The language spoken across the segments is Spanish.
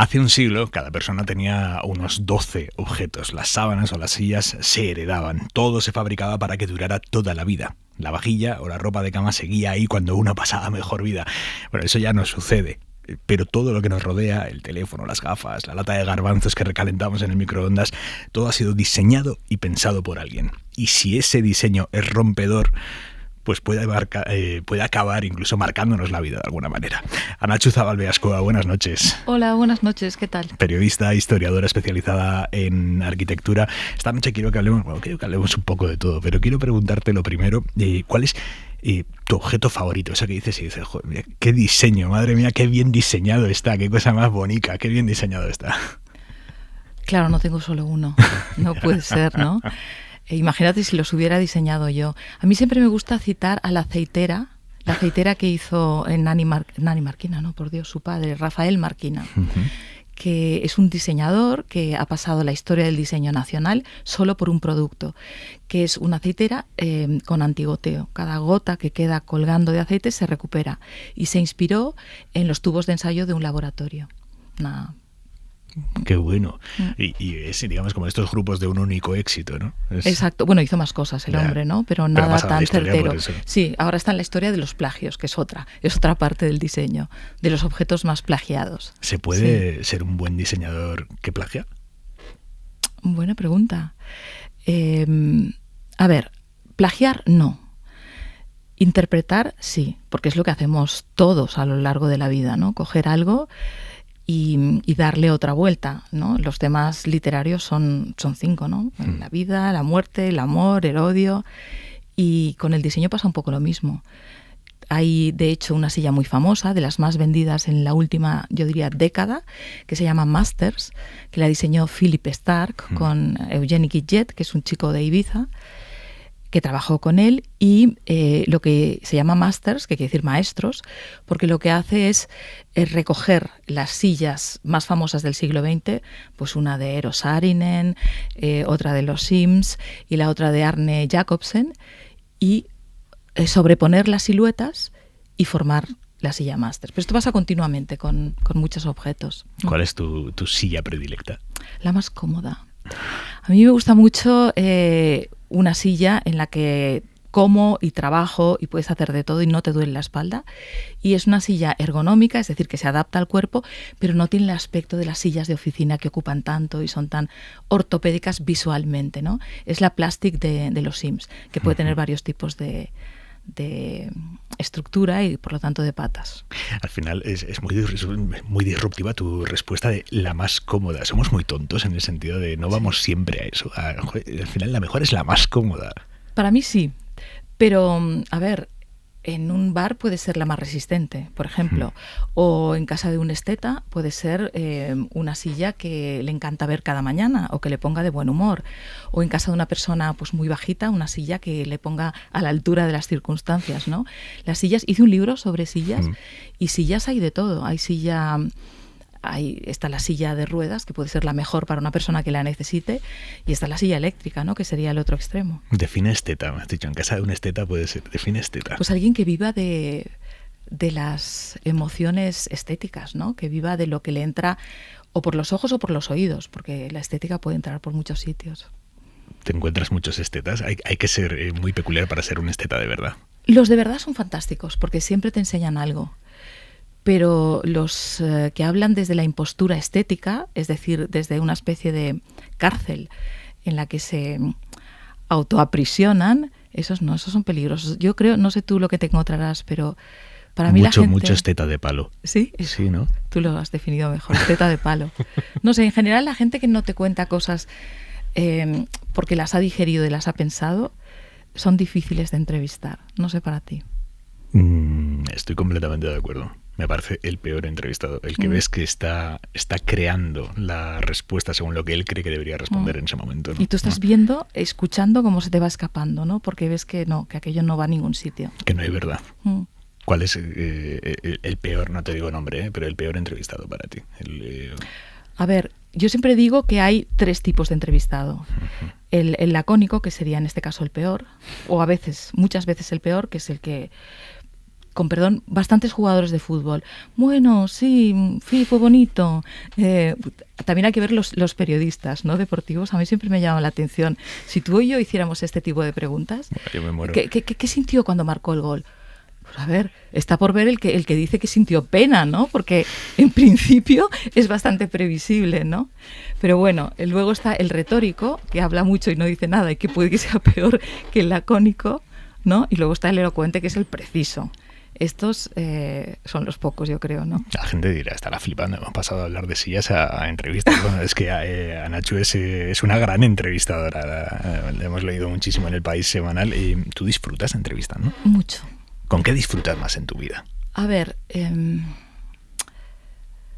Hace un siglo, cada persona tenía unos 12 objetos. Las sábanas o las sillas se heredaban. Todo se fabricaba para que durara toda la vida. La vajilla o la ropa de cama seguía ahí cuando uno pasaba mejor vida. Bueno, eso ya no sucede. Pero todo lo que nos rodea, el teléfono, las gafas, la lata de garbanzos que recalentamos en el microondas, todo ha sido diseñado y pensado por alguien. Y si ese diseño es rompedor, pues puede acabar incluso marcándonos la vida de alguna manera. Anachu Zabal Ascoa, buenas noches. Hola, buenas noches, ¿qué tal? Periodista, historiadora especializada en arquitectura. Esta noche quiero que hablemos un poco de todo, pero quiero preguntarte lo primero, ¿cuál es tu objeto favorito? Eso que dices y dices, joder, mira, qué diseño, madre mía, qué bien diseñado está, qué cosa más bonita, qué bien diseñado está. Claro, no tengo solo uno, no puede ser, ¿no? Imagínate si los hubiera diseñado yo. A mí siempre me gusta citar a la aceitera que hizo Nani Marquina, no, por Dios, su padre, Rafael Marquina, que es un diseñador que ha pasado la historia del diseño nacional solo por un producto, que es una aceitera con antigoteo. Cada gota que queda colgando de aceite se recupera y se inspiró en los tubos de ensayo de un laboratorio. Qué bueno. Y es, digamos, como estos grupos de un único éxito, ¿no? Exacto. Bueno, hizo más cosas el hombre, ¿no? Pero nada tan certero. Sí, ahora está en la historia de los plagios, que es otra parte del diseño, de los objetos más plagiados. ¿Se puede ser un buen diseñador que plagia? Buena pregunta. A ver, plagiar no. Interpretar sí, porque es lo que hacemos todos a lo largo de la vida, ¿no? Coger algo y darle otra vuelta, ¿no? Los temas literarios son 5, ¿no? La vida, la muerte, el amor, el odio. Y con el diseño pasa un poco lo mismo. Hay, de hecho, una silla muy famosa, de las más vendidas en la última, yo diría, década, que se llama Masters, que la diseñó Philip Stark con Eugeni Guillet, que es un chico de Ibiza, que trabajó con él, y lo que se llama Masters, que quiere decir maestros, porque lo que hace es recoger las sillas más famosas del siglo XX, pues una de Eero Saarinen, otra de los Sims y la otra de Arne Jacobsen, y sobreponer las siluetas y formar la silla Masters. Pero esto pasa continuamente con muchos objetos. ¿Cuál es tu silla predilecta? La más cómoda. A mí me gusta mucho una silla en la que como y trabajo y puedes hacer de todo y no te duele la espalda. Y es una silla ergonómica, es decir, que se adapta al cuerpo, pero no tiene el aspecto de las sillas de oficina que ocupan tanto y son tan ortopédicas visualmente, ¿no? Es la Plastic de los Sims, que puede tener varios tipos de estructura y por lo tanto de patas. Al final es muy disruptiva tu respuesta de la más cómoda. Somos muy tontos en el sentido de no vamos siempre a eso. Al final la mejor es la más cómoda. Para mí sí, pero a ver, en un bar puede ser la más resistente, por ejemplo, o en casa de un esteta puede ser una silla que le encanta ver cada mañana o que le ponga de buen humor, o en casa de una persona pues muy bajita, una silla que le ponga a la altura de las circunstancias, ¿no? Las sillas, hice un libro sobre sillas y sillas hay de todo. Está la silla de ruedas, que puede ser la mejor para una persona que la necesite, y está la silla eléctrica, ¿no? Que sería el otro extremo. Define esteta, me has dicho, en casa de un esteta puede ser, define esteta. Pues alguien que viva de las emociones estéticas, ¿no? Que viva de lo que le entra o por los ojos o por los oídos, porque la estética puede entrar por muchos sitios. ¿Te encuentras muchos estetas? Hay que ser muy peculiar para ser un esteta de verdad. Los de verdad son fantásticos, porque siempre te enseñan algo. Pero los que hablan desde la impostura estética, es decir, desde una especie de cárcel en la que se autoaprisionan, esos son peligrosos. Yo creo, no sé tú lo que te encontrarás, pero para mí la gente... Mucho esteta de palo. ¿Sí? Sí, ¿no? Tú lo has definido mejor, esteta de palo. No sé, en general la gente que no te cuenta cosas porque las ha digerido y las ha pensado, son difíciles de entrevistar. No sé para ti. Estoy completamente de acuerdo. Me parece el peor entrevistado, el que ves que está creando la respuesta según lo que él cree que debería responder en ese momento, ¿no? Y tú estás viendo, escuchando cómo se te va escapando, ¿no? Porque ves que aquello no va a ningún sitio. Que no hay verdad. ¿Cuál es el peor, no te digo nombre, pero el peor entrevistado para ti? A ver, yo siempre digo que hay 3 tipos de entrevistado. El lacónico, que sería en este caso el peor, o muchas veces el peor, que es el que con perdón, bastantes jugadores de fútbol. Bueno, sí, fue bonito. También hay que ver los periodistas, ¿no?, deportivos. A mí siempre me llama la atención. Si tú y yo hiciéramos este tipo de preguntas, yo me muero. ¿Qué sintió cuando marcó el gol? Pues a ver, está por ver el que dice que sintió pena, ¿no? Porque en principio es bastante previsible, ¿no? Pero bueno, luego está el retórico, que habla mucho y no dice nada y que puede que sea peor que el lacónico, ¿no? Y luego está el elocuente, que es el preciso. Estos son los pocos, yo creo, ¿no? La gente dirá, estará flipando, hemos pasado a hablar de sillas a entrevistas. Bueno, es que a Nacho es una gran entrevistadora. Le hemos leído muchísimo en El País semanal y tú disfrutas entrevistando. Mucho. ¿Con qué disfrutas más en tu vida? A ver,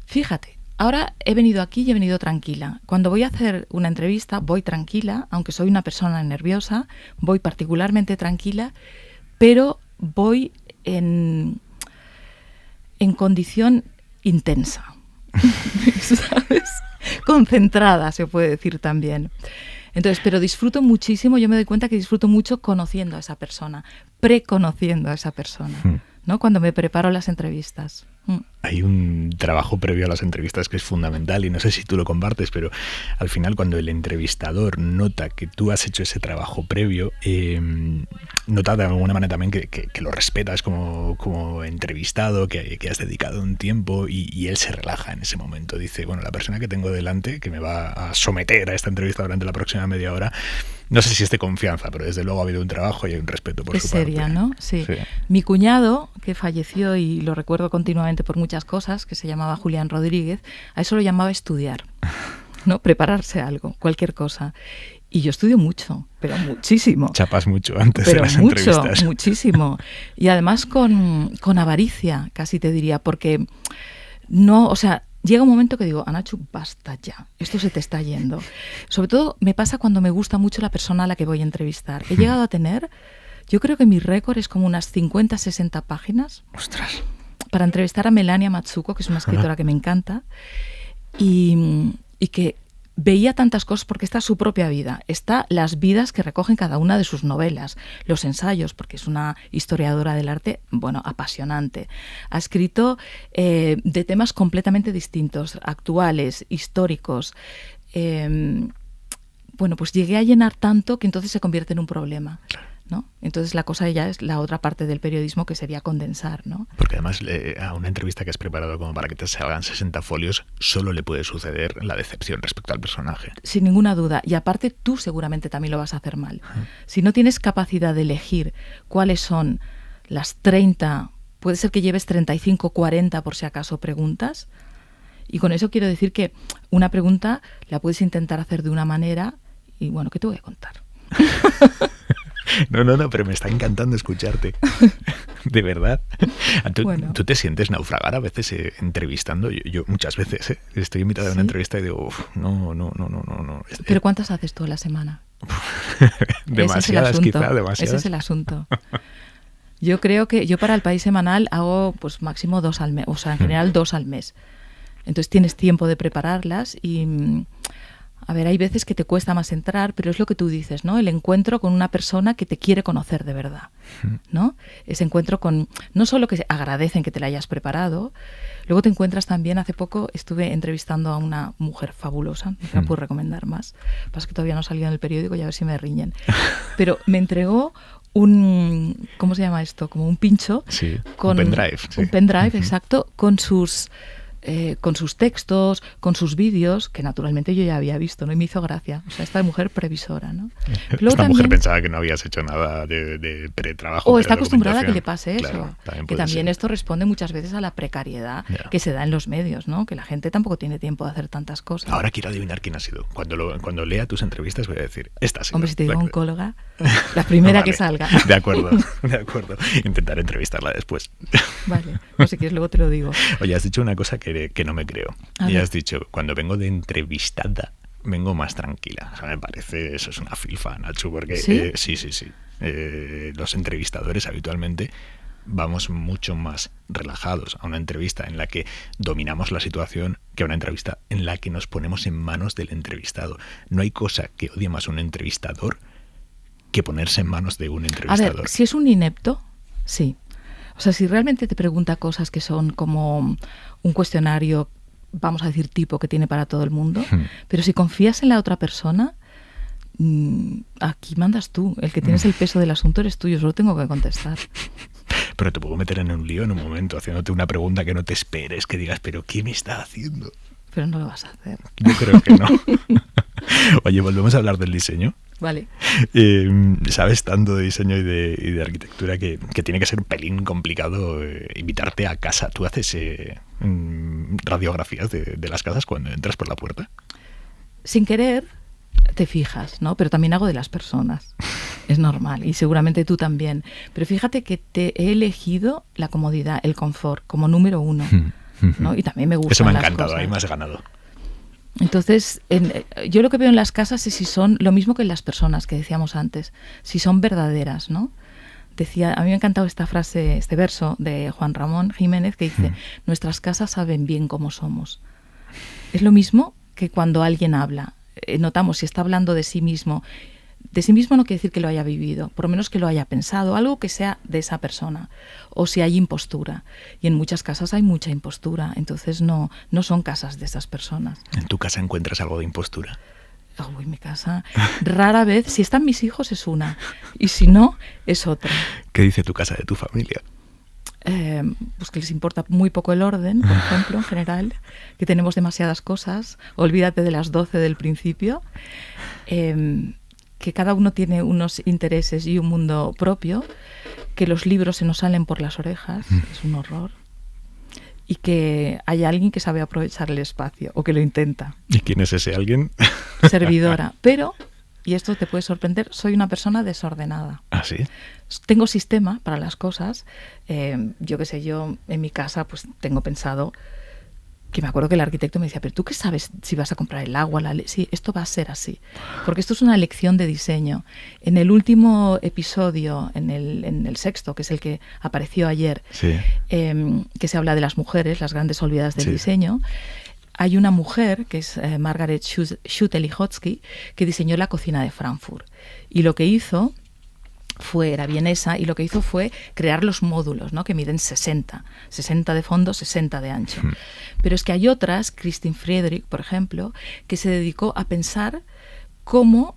fíjate, ahora he venido aquí y he venido tranquila. Cuando voy a hacer una entrevista voy tranquila, aunque soy una persona nerviosa, voy particularmente tranquila, pero voy en condición intensa, ¿sabes? Concentrada, se puede decir también. Entonces, pero disfruto muchísimo, yo me doy cuenta que disfruto mucho conociendo a esa persona, preconociendo a esa persona, ¿no? Cuando me preparo las entrevistas. Hay un trabajo previo a las entrevistas que es fundamental y no sé si tú lo compartes, pero al final cuando el entrevistador nota que tú has hecho ese trabajo previo, nota de alguna manera también que lo respetas como entrevistado, que has dedicado un tiempo y él se relaja en ese momento. Dice, bueno, la persona que tengo delante, que me va a someter a esta entrevista durante la próxima media hora, no sé si es de confianza, pero desde luego ha habido un trabajo y hay un respeto por su parte. Es seria, ¿no? Sí. Mi cuñado, que falleció y lo recuerdo continuamente por muchas cosas, que se llamaba Julián Rodríguez, a eso lo llamaba estudiar, ¿no? Prepararse algo, cualquier cosa. Y yo estudio mucho, pero muchísimo. Chapas mucho antes de las entrevistas. Muchísimo. Y además con avaricia, casi te diría, porque no, o sea, llega un momento que digo, Anachu, basta ya, esto se te está yendo. Sobre todo me pasa cuando me gusta mucho la persona a la que voy a entrevistar. He llegado a tener, yo creo que mi récord es como unas 50, 60 páginas. ¡Ostras! Para entrevistar a Melania Matsuko, que es una escritora que me encanta, y que veía tantas cosas porque está su propia vida, está las vidas que recogen cada una de sus novelas, los ensayos, porque es una historiadora del arte, bueno, apasionante. Ha escrito de temas completamente distintos, actuales, históricos. Bueno, pues llegué a llenar tanto que entonces se convierte en un problema, ¿no? Entonces la cosa ya es la otra parte del periodismo, que sería condensar, ¿no? Porque además a una entrevista que has preparado como para que te salgan 60 folios solo le puede suceder la decepción respecto al personaje. Sin ninguna duda. Y aparte tú seguramente también lo vas a hacer mal. Si no tienes capacidad de elegir cuáles son las 30, puede ser que lleves 35, 40 por si acaso preguntas. Y con eso quiero decir que una pregunta la puedes intentar hacer de una manera y bueno, ¿qué te voy a contar? No, pero me está encantando escucharte. De verdad. ¿Tú te sientes naufragar a veces entrevistando? Yo muchas veces estoy invitado a una entrevista y digo, no. ¿Pero cuántas haces tú a la semana? Demasiadas, quizá, demasiadas. Ese es el asunto. Yo creo que yo para El País semanal hago pues máximo 2 al mes, o sea, en general 2 al mes. Entonces tienes tiempo de prepararlas y... A ver, hay veces que te cuesta más entrar, pero es lo que tú dices, ¿no? El encuentro con una persona que te quiere conocer de verdad, ¿no? Ese encuentro con... No solo que agradecen que te la hayas preparado, luego te encuentras también, hace poco estuve entrevistando a una mujer fabulosa, no la puedo recomendar más, pasa que todavía no ha salido en el periódico y a ver si me riñen, pero me entregó un... ¿Cómo se llama esto? Como un pincho. Sí, con, un pendrive. Sí. Un pendrive, exacto, con sus textos, con sus vídeos, que naturalmente yo ya había visto, ¿no? Y me hizo gracia. O sea, esta mujer previsora, ¿no? Esta mujer pensaba que no habías hecho nada de pretrabajo. O está acostumbrada a que le pase eso. Claro, que también esto responde muchas veces a la precariedad que se da en los medios, ¿no? Que la gente tampoco tiene tiempo de hacer tantas cosas. Ahora quiero adivinar quién ha sido. Cuando lea tus entrevistas voy a decir, esta ha sido. Hombre, si te digo oncóloga, la primera vale, que salga. De acuerdo. Intentaré entrevistarla después. Vale, o si quieres luego te lo digo. Oye, has dicho una cosa que no me creo. Y has dicho, cuando vengo de entrevistada, vengo más tranquila. O sea, me parece, eso es una filfa, Nacho, porque sí. Los entrevistadores habitualmente vamos mucho más relajados a una entrevista en la que dominamos la situación que a una entrevista en la que nos ponemos en manos del entrevistado. No hay cosa que odie más a un entrevistador que ponerse en manos de un entrevistador. A ver, si es un inepto, sí. O sea, si realmente te pregunta cosas que son como un cuestionario, vamos a decir, tipo que tiene para todo el mundo, pero si confías en la otra persona, aquí mandas tú. El que tienes el peso del asunto eres tú, yo solo tengo que contestar. Pero te puedo meter en un lío en un momento, haciéndote una pregunta que no te esperes, que digas, ¿pero qué me está haciendo? Pero no lo vas a hacer. Yo creo que no. Oye, volvemos a hablar del diseño. Vale. Sabes tanto de diseño y de arquitectura que tiene que ser un pelín complicado invitarte a casa. ¿Tú haces radiografías de las casas cuando entras por la puerta? Sin querer te fijas, ¿no? Pero también hago de las personas. Es normal, y seguramente tú también. Pero fíjate que te he elegido la comodidad, el confort, como número uno, ¿no? Y también me gusta. Eso me ha encantado, ahí me has ganado. Entonces, yo lo que veo en las casas es si son lo mismo que en las personas que decíamos antes, si son verdaderas, ¿no? A mí me ha encantado esta frase, este verso de Juan Ramón Jiménez que dice, nuestras casas saben bien cómo somos. Es lo mismo que cuando alguien habla. Notamos si está hablando de sí mismo. De sí mismo no quiere decir que lo haya vivido, por lo menos que lo haya pensado, algo que sea de esa persona, o si hay impostura. Y en muchas casas hay mucha impostura, entonces no son casas de esas personas. ¿En tu casa encuentras algo de impostura? En mi casa, rara vez, si están mis hijos es una, y si no, es otra. ¿Qué dice tu casa de tu familia? Pues que les importa muy poco el orden, por ejemplo, en general, que tenemos demasiadas cosas, olvídate de las 12 del principio, que cada uno tiene unos intereses y un mundo propio, que los libros se nos salen por las orejas, es un horror, y que hay alguien que sabe aprovechar el espacio, o que lo intenta. ¿Y quién es ese alguien? Servidora, pero, y esto te puede sorprender, soy una persona desordenada. ¿Ah, sí? Tengo sistema para las cosas. Yo qué sé, yo en mi casa pues tengo pensado, que me acuerdo que el arquitecto me decía, pero ¿tú qué sabes si vas a comprar el agua? Sí, esto va a ser así. Porque esto es una lección de diseño. En el último episodio, en el sexto, que es el que apareció ayer, sí. Que se habla de las mujeres, las grandes olvidadas del diseño, hay una mujer, que es Margaret Schutte-Lihotzky, que diseñó la cocina de Frankfurt. Y lo que hizo era vienesa, y lo que hizo fue crear los módulos, ¿no? Que miden 60 de fondo, 60 de ancho. Pero es que hay otras, Christine Friedrich, por ejemplo, que se dedicó a pensar cómo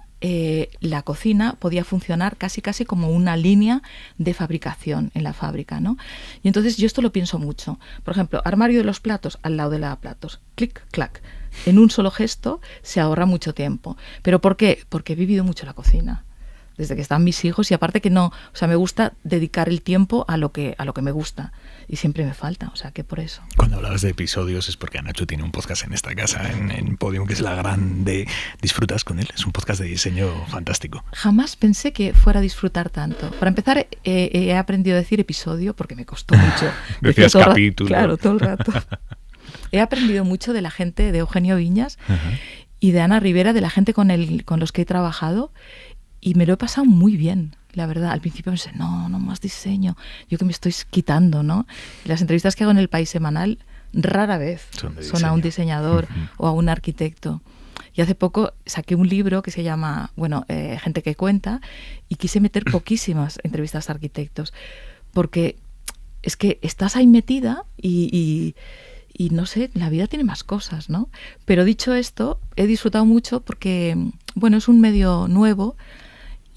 la cocina podía funcionar casi como una línea de fabricación en la fábrica, ¿no? Y entonces yo esto lo pienso mucho. Por ejemplo, armario de los platos al lado de lavaplatos. Clic, clac. En un solo gesto se ahorra mucho tiempo. ¿Pero por qué? Porque he vivido mucho la cocina desde que están mis hijos, y aparte que no, o sea, me gusta dedicar el tiempo a lo que me gusta, y siempre me falta, o sea, que por eso. Cuando hablabas de episodios es porque Nacho tiene un podcast en esta casa, en Podium, que es La Grande. ¿Disfrutas con él? Es un podcast de diseño fantástico. Jamás pensé que fuera a disfrutar tanto. Para empezar, he aprendido a decir episodio porque me costó mucho. Decías capítulo. Claro, todo el rato. He aprendido mucho de la gente de Eugenio Viñas y de Ana Rivera, de la gente con los que he trabajado, y me lo he pasado muy bien, la verdad. Al principio pensé, no más diseño, yo que me estoy quitando, ¿no? Las entrevistas que hago en El País Semanal rara vez son a un diseñador o a un arquitecto. Y hace poco saqué un libro que se llama, Gente que cuenta, y quise meter poquísimas entrevistas a arquitectos, porque es que estás ahí metida y no sé, la vida tiene más cosas, ¿no? Pero dicho esto, he disfrutado mucho porque, es un medio nuevo,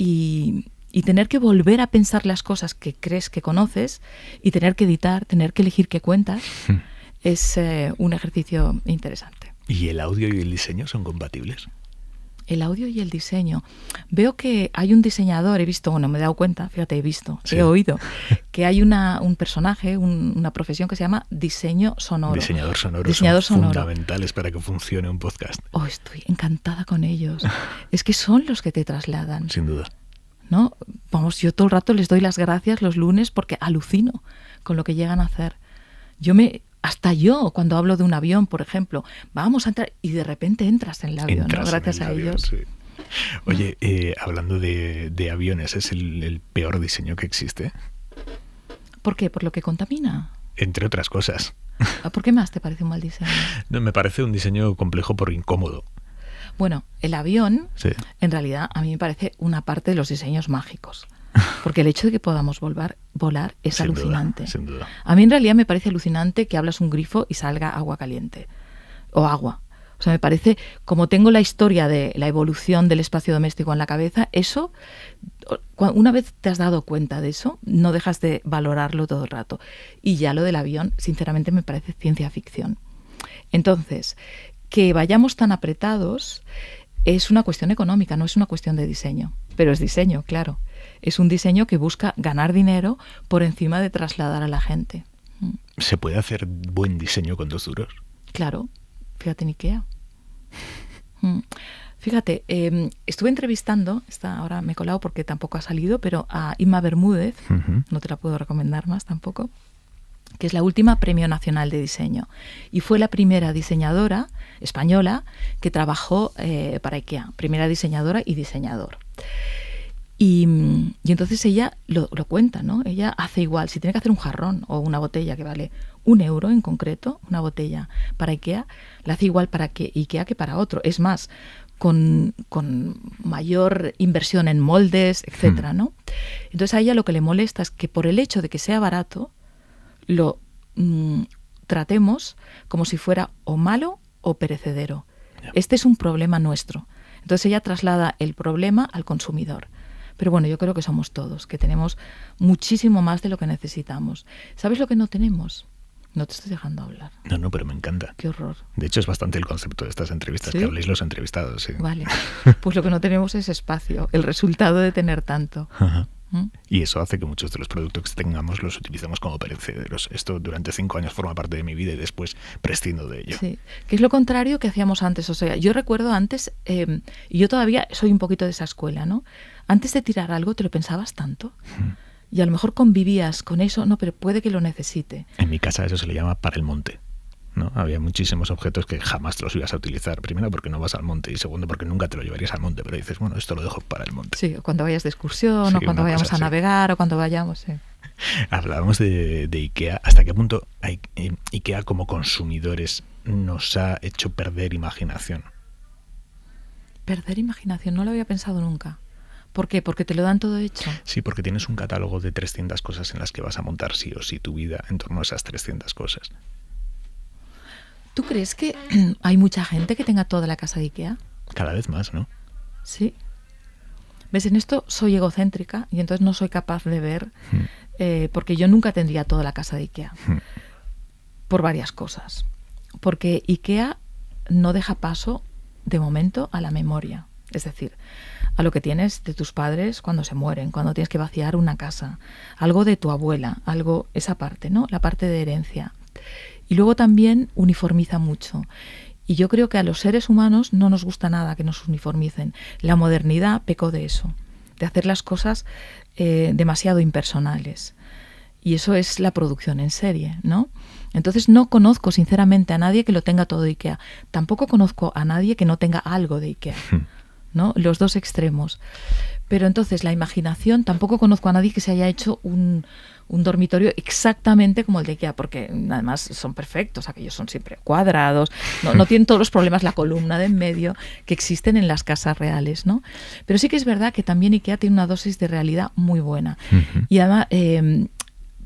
y tener que volver a pensar las cosas que crees que conoces, y tener que editar, tener que elegir qué cuentas, es un ejercicio interesante. ¿Y el audio y el diseño son compatibles? El audio y el diseño. Veo que hay un diseñador, me he dado cuenta, fíjate, he oído, que hay un personaje, una profesión que se llama diseño sonoro. Diseñador sonoro. Son fundamentales para que funcione un podcast. Estoy encantada con ellos. Es que son los que te trasladan. Sin duda. ¿No? Yo todo el rato les doy las gracias los lunes porque alucino con lo que llegan a hacer. Hasta yo, cuando hablo de un avión, por ejemplo, vamos a entrar, y de repente entras en el avión, ¿no? Gracias a ellos. Sí. Oye, hablando de aviones, ¿es el peor diseño que existe? ¿Por qué? ¿Por lo que contamina? Entre otras cosas. ¿Por qué más te parece un mal diseño? No, me parece un diseño complejo por incómodo. Bueno, el avión, en realidad, a mí me parece una parte de los diseños mágicos. Porque el hecho de que podamos volar es Sin alucinante. duda, sin duda. A mí en realidad me parece alucinante que abras un grifo y salga agua caliente o agua. O sea, me parece, como tengo la historia de la evolución del espacio doméstico en la cabeza, eso, una vez te has dado cuenta de eso, no dejas de valorarlo todo el rato. Y ya lo del avión, sinceramente, me parece ciencia ficción. Entonces, que vayamos tan apretados es una cuestión económica, no es una cuestión de diseño. Pero es diseño, claro. Es un diseño que busca ganar dinero por encima de trasladar a la gente. ¿Se puede hacer buen diseño con 2 duros? Claro, fíjate en IKEA. Fíjate, estuve entrevistando, ahora me he colado porque tampoco ha salido, pero a Inma Bermúdez, no te la puedo recomendar más tampoco, que es la última Premio Nacional de Diseño. Y fue la primera diseñadora española que trabajó para IKEA, primera diseñadora y diseñador. Y entonces ella lo cuenta, ¿no? Ella hace igual, si tiene que hacer un jarrón o una botella que vale €1 en concreto, una botella para IKEA, la hace igual para IKEA que para otro. Es más, con mayor inversión en moldes, etcétera, ¿no? Entonces a ella lo que le molesta es que por el hecho de que sea barato, lo tratemos como si fuera o malo o perecedero. Este es un problema nuestro. Entonces ella traslada el problema al consumidor. Pero bueno, yo creo que somos todos, que tenemos muchísimo más de lo que necesitamos. ¿Sabes lo que no tenemos? No te estoy dejando hablar. No, pero me encanta. Qué horror. De hecho, es bastante el concepto de estas entrevistas, ¿Sí? que habléis los entrevistados. Sí. Vale. Pues lo que no tenemos es espacio, el resultado de tener tanto. Ajá. Y eso hace que muchos de los productos que tengamos los utilicemos como perecederos. Esto durante 5 años forma parte de mi vida y después prescindo de ello. Sí, que es lo contrario que hacíamos antes. O sea, yo recuerdo antes, y yo todavía soy un poquito de esa escuela, ¿no? Antes de tirar algo te lo pensabas tanto. Y a lo mejor convivías con eso, no, pero puede que lo necesite. En mi casa eso se le llama para el monte, ¿no? Había muchísimos objetos que jamás te los ibas a utilizar. Primero porque no vas al monte y segundo porque nunca te lo llevarías al monte, pero dices, bueno, esto lo dejo para el monte. Sí, o cuando vayas de excursión, Sí, o cuando vayamos a así. navegar, o cuando vayamos, sí. Hablábamos de IKEA. ¿Hasta qué punto IKEA como consumidores nos ha hecho perder imaginación? Perder imaginación, no lo había pensado nunca. ¿Por qué? Porque te lo dan todo hecho. Sí, porque tienes un catálogo de 300 cosas en las que vas a montar sí o sí tu vida en torno a esas 300 cosas. ¿Tú crees que hay mucha gente que tenga toda la casa de IKEA? Cada vez más, ¿no? Sí. ¿Ves? En esto soy egocéntrica y entonces no soy capaz de ver, porque yo nunca tendría toda la casa de IKEA. Por varias cosas. Porque IKEA no deja paso, de momento, a la memoria. Es decir, a lo que tienes de tus padres cuando se mueren, cuando tienes que vaciar una casa, algo de tu abuela, algo, esa parte, ¿no? La parte de herencia. Y luego también uniformiza mucho. Y yo creo que a los seres humanos no nos gusta nada que nos uniformicen. La modernidad pecó de eso, de hacer las cosas demasiado impersonales. Y eso es la producción en serie, ¿no? Entonces no conozco sinceramente a nadie que lo tenga todo de IKEA. Tampoco conozco a nadie que no tenga algo de IKEA, ¿no? Los dos extremos. Pero entonces la imaginación, tampoco conozco a nadie que se haya hecho un dormitorio exactamente como el de IKEA, porque además son perfectos, aquellos son siempre cuadrados, no tienen todos los problemas, la columna de en medio, que existen en las casas reales, ¿no? Pero sí que es verdad que también IKEA tiene una dosis de realidad muy buena. Y además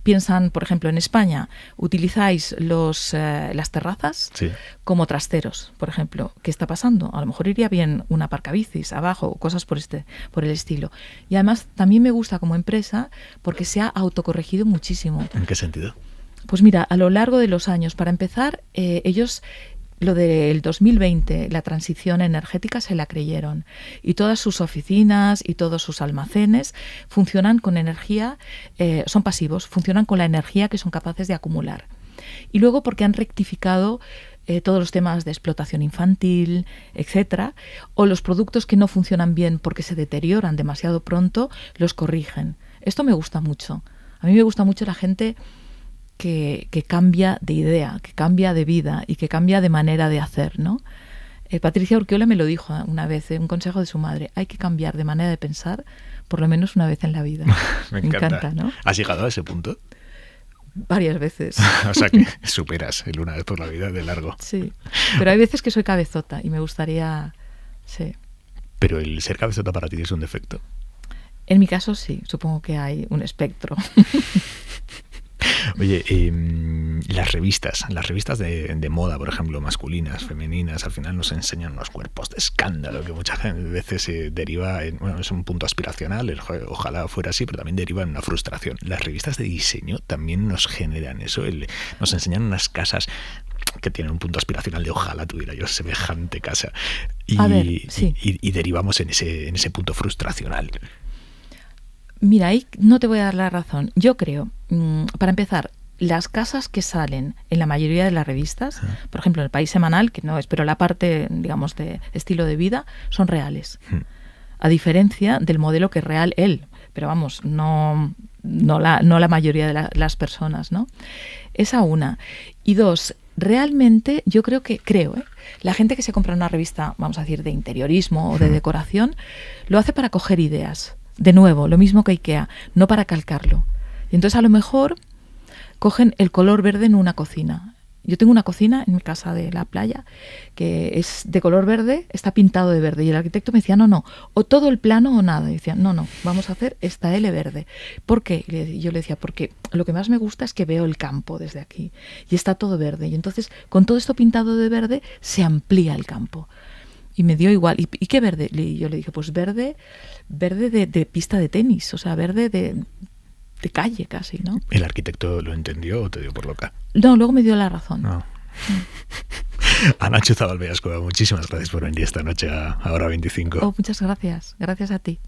piensan, por ejemplo, en España, utilizáis las terrazas como trasteros, por ejemplo. ¿Qué está pasando? A lo mejor iría bien una aparcabicis abajo o cosas por el estilo. Y además también me gusta como empresa porque se ha autocorregido muchísimo. ¿En qué sentido? Pues mira, a lo largo de los años, para empezar, ellos... Lo del 2020, la transición energética, se la creyeron. Y todas sus oficinas y todos sus almacenes funcionan con energía, son pasivos, funcionan con la energía que son capaces de acumular. Y luego porque han rectificado todos los temas de explotación infantil, etcétera, o los productos que no funcionan bien porque se deterioran demasiado pronto, los corrigen. Esto me gusta mucho. A mí me gusta mucho la gente que cambia de idea, que cambia de vida y que cambia de manera de hacer, ¿no? Patricia Urquiola me lo dijo una vez, un consejo de su madre: hay que cambiar de manera de pensar por lo menos una vez en la vida. Me encanta, ¿no? ¿Has llegado a ese punto? Varias veces. O sea que superas el una vez por la vida de largo. Sí, pero hay veces que soy cabezota y me gustaría... Sí. ¿Pero el ser cabezota para ti es un defecto? En mi caso sí, supongo que hay un espectro. Oye, las revistas de moda, por ejemplo, masculinas, femeninas, al final nos enseñan unos cuerpos de escándalo que muchas veces deriva en, bueno, es un punto aspiracional, ojalá fuera así, pero también deriva en una frustración. Las revistas de diseño también nos generan eso, nos enseñan unas casas que tienen un punto aspiracional de ojalá tuviera yo semejante casa y derivamos en ese punto frustracional. Mira, ahí no te voy a dar la razón. Yo creo, para empezar, las casas que salen en la mayoría de las revistas, por ejemplo, en El País Semanal, que no es, pero la parte, digamos, de estilo de vida, son reales. A diferencia del modelo que es real él. Pero vamos, no la mayoría de las personas, ¿no? Esa una. Y dos, realmente yo creo, la gente que se compra una revista, vamos a decir, de interiorismo o de decoración, lo hace para coger ideas. De nuevo, lo mismo que IKEA, no para calcarlo. Y entonces a lo mejor cogen el color verde en una cocina. Yo tengo una cocina en mi casa de la playa que es de color verde, está pintado de verde. Y el arquitecto me decía, no, o todo el plano o nada. Y decía, no, vamos a hacer esta L verde. ¿Por qué? Y yo le decía, porque lo que más me gusta es que veo el campo desde aquí. Y está todo verde. Y entonces, con todo esto pintado de verde, se amplía el campo. Y me dio igual. ¿Y qué verde? Y yo le dije, pues verde de pista de tenis, o sea, verde de calle casi, ¿no? ¿El arquitecto lo entendió o te dio por loca? No, luego me dio la razón. No. Arantxa Zabal Bellascueva, muchísimas gracias por venir esta noche a Hora 25. Muchas gracias. Gracias a ti.